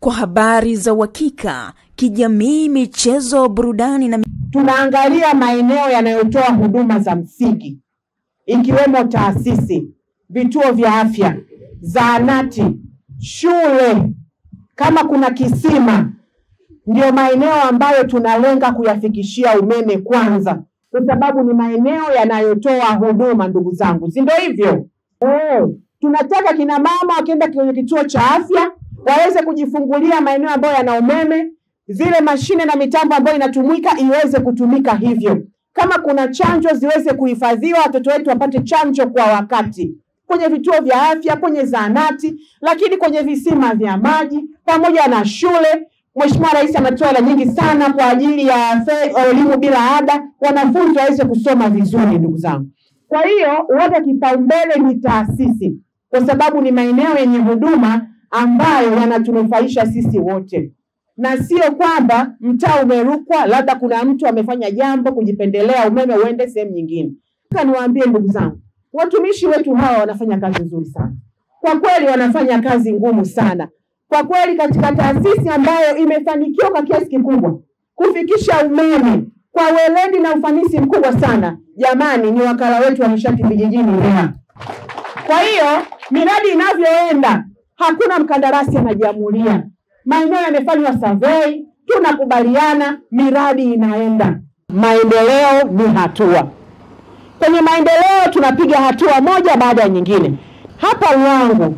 kwa habari za uhakika, kijamii, michezo, burudani na tunaangalia maeneo yanayotoa huduma za msingi ikiwemo taasisi, vituo vya afya, zahanati, shule, kama kuna kisima, ndio maeneo ambayo tunalenga kuyafikishia umeme kwanza, kwa sababu ni maeneo yanayotoa huduma, ndugu zangu, si ndio hivyo? Tunataka kina mama wakienda kwenye kituo cha afya waweze kujifungulia maeneo ambayo yana umeme, zile mashine na mitambo ambayo inatumika iweze kutumika hivyo. Kama kuna chanjo ziweze kuhifadhiwa, watoto wetu wapate chanjo kwa wakati. Kwenye vituo vya afya, kwenye zahanati, lakini kwenye visima vya maji, pamoja na shule. Mheshimiwa Rais ametoa hela nyingi sana kwa ajili ya elimu bila ada, wanafunzi waweze kusoma vizuri, ndugu zangu. Kwa hiyo wote kipaumbele ni taasisi, kwa sababu ni maeneo yenye huduma ambayo yanatunufaisha sisi wote. Na sio kwamba mtaa umerukwa, labda kuna mtu amefanya jambo kujipendelea umeme uende sehemu nyingine. Nataka niwaambie ndugu zangu, watumishi wetu hawa wanafanya kazi nzuri sana. Kwa kweli wanafanya kazi ngumu sana. Kwa kweli katika taasisi ambayo imefanikiwa kwa kiasi kikubwa kufikisha umeme kwa weledi na ufanisi mkubwa sana, jamani, ni wakala wetu wa nishati vijijini REA. Kwa hiyo miradi inavyoenda, hakuna mkandarasi anajiamulia. Maeneo yamefanywa survey, tunakubaliana, miradi inaenda. Maendeleo ni hatua. Kwenye maendeleo tunapiga hatua moja baada ya nyingine. Hapa Ruangwa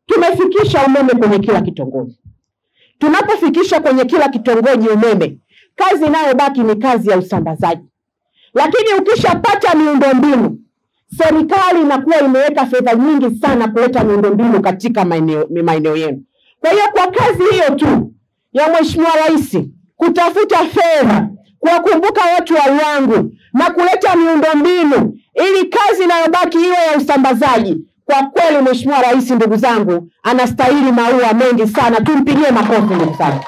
tumefikisha umeme kwenye kila kitongoji. Tunapofikisha kwenye kila kitongoji umeme, kazi inayobaki ni kazi ya usambazaji. Lakini ukishapata miundombinu, serikali inakuwa imeweka fedha nyingi sana kuleta miundombinu katika maeneo yenu. Kwa hiyo kwa kazi hiyo tu ya Mheshimiwa Rais kutafuta fedha, kuwakumbuka watu wa Ruangwa na kuleta miundombinu ili kazi inayobaki iwe ya usambazaji, kwa kweli Mheshimiwa Rais, ndugu zangu, anastahili maua mengi sana. Tumpigie makofi ndugu zangu.